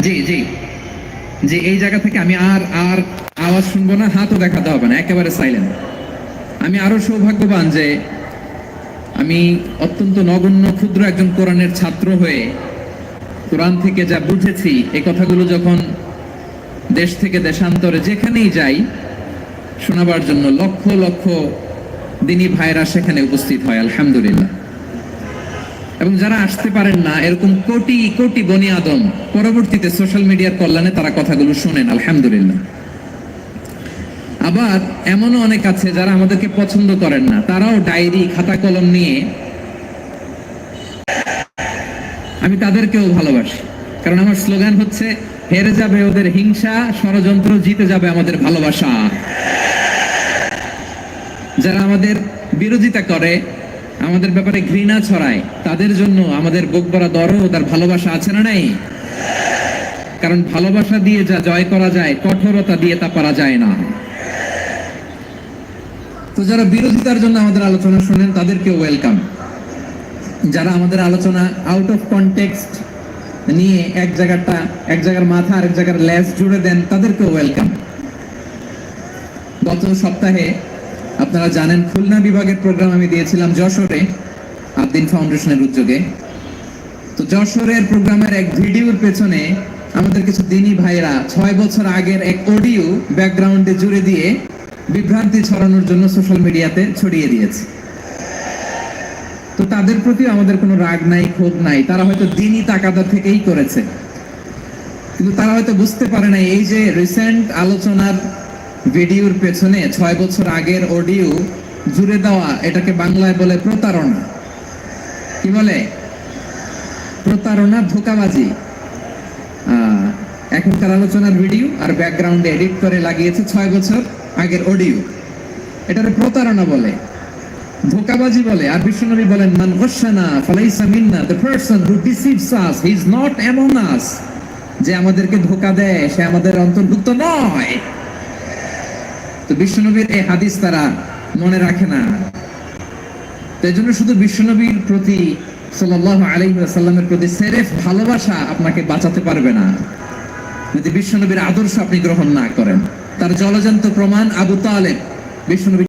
জি জি জি, এই জায়গা থেকে আমি আর আর আওয়াজ শুনবো না, হাতও দেখাতে হবে না, একেবারে সাইলেন্ট। আমি আরো সৌভাগ্যবান যে আমি অত্যন্ত নগণ্য ক্ষুদ্র একজন কোরআনের ছাত্র হয়ে কোরআন থেকে যা বুঝেছি এই কথাগুলো যখন দেশ থেকে দেশান্তরে যেখানেই যাই শোনাবার জন্য লক্ষ লক্ষ দিনী ভাইরা সেখানে উপস্থিত হয়, আলহামদুলিল্লাহ। এবং যারা আসতে পারেন না, এরকম কোটি কোটি বনি আদম পরবর্তীতে সোশ্যাল মিডিয়ার কল্যাণে তারা কথাগুলো শোনেন, আলহামদুলিল্লাহ। আবার এমনও অনেক আছে যারা আমাদেরকে পছন্দ করেন না, তারাও ডায়েরি খাতা কলম নিয়ে, আমি তাদেরকেও ভালোবাসি। কারণ আমার স্লোগান হচ্ছে, হেরে যাবে ওদের হিংসা, ষড়যন্ত্র, জিতে যাবে আমাদের ভালোবাসা। যারা আমাদের বিরোধিতা করে, আমাদের ব্যাপারে ঘৃণা ছড়ায়, তাদের জন্য আমাদের বুক ভরা দরদ আর ভালোবাসা আছে না নাই? কারণ ভালোবাসা দিয়ে যা জয় করা যায়, কঠোরতা দিয়ে তা পারা যায় না। তো যারা বিরোধিতার জন্য আমাদের আলোচনা শুনেন তাদেরকে ওয়েলকাম। যারা আমাদের আলোচনা আউট অফ কনটেক্সট নিয়ে এক জায়গার মাথা আর এক জায়গার লেজ জুড়ে দেন, তাদেরকে ওয়েলকাম। গত সপ্তাহে আপনারা জানেন খুলনা বিভাগের প্রোগ্রাম আমি দিয়েছিলাম যশোরে, আদ্দিন ফাউন্ডেশনের উদ্যোগে। তো যশোরের প্রোগ্রামের এক ভিডিওর পেছনে আমাদের কিছু দিনী ভাইরা 6 বছর আগের এক অডিও ব্যাকগ্রাউন্ডে জুড়ে দিয়ে বিভ্রান্তি ছড়ানোর জন্য সোশ্যাল মিডিয়াতে ছড়িয়ে দিয়েছে। তো তাদের প্রতি আমাদের কোনো রাগ নাই, ক্ষোভ নাই। তারা হয়তো দিনী তাকাদা থেকেই করেছে, কিন্তু তারা হয়তো বুঝতে পারে না এই যে রিসেন্ট আলোচনার ভিডিওর পেছনে 6 বছর আগের অডিও জুড়ে দেওয়া, এটাকে বাংলায় বলে প্রতারণা। কি বলে? প্রতারণা, ধোঁকাবাজি। এখনকার আলোচনার ভিডিও আর ব্যাকগ্রাউন্ডে এডিট করে লাগিয়েছে 6 বছর আগের অডিও। এটারে প্রতারণা বলে, ধোঁকাবাজি বলে। আর বিশ্বনবী বলেন, মান গাশশানা ফালাইসা মিন্না, the person who deceives us he is not among us. যে আমাদেরকে ধোঁকা দেয় সে আমাদের অন্তর্ভুক্ত নয়। তো বিশ্বনবীর এই হাদিস তারা মনে রাখে না। তো এই জন্য শুধু বিশ্বনবীর প্রতি সাল্লাল্লাহু আলাইহি ওয়াসাল্লামের প্রতি সেরেফ ভালোবাসা আপনাকে বাঁচাতে পারবে না যদি বিশ্বনবীর আদর্শ আপনি গ্রহণ না করেন। তার জলজন্ত প্রমাণ আবু তালেব। বিশ্বনবী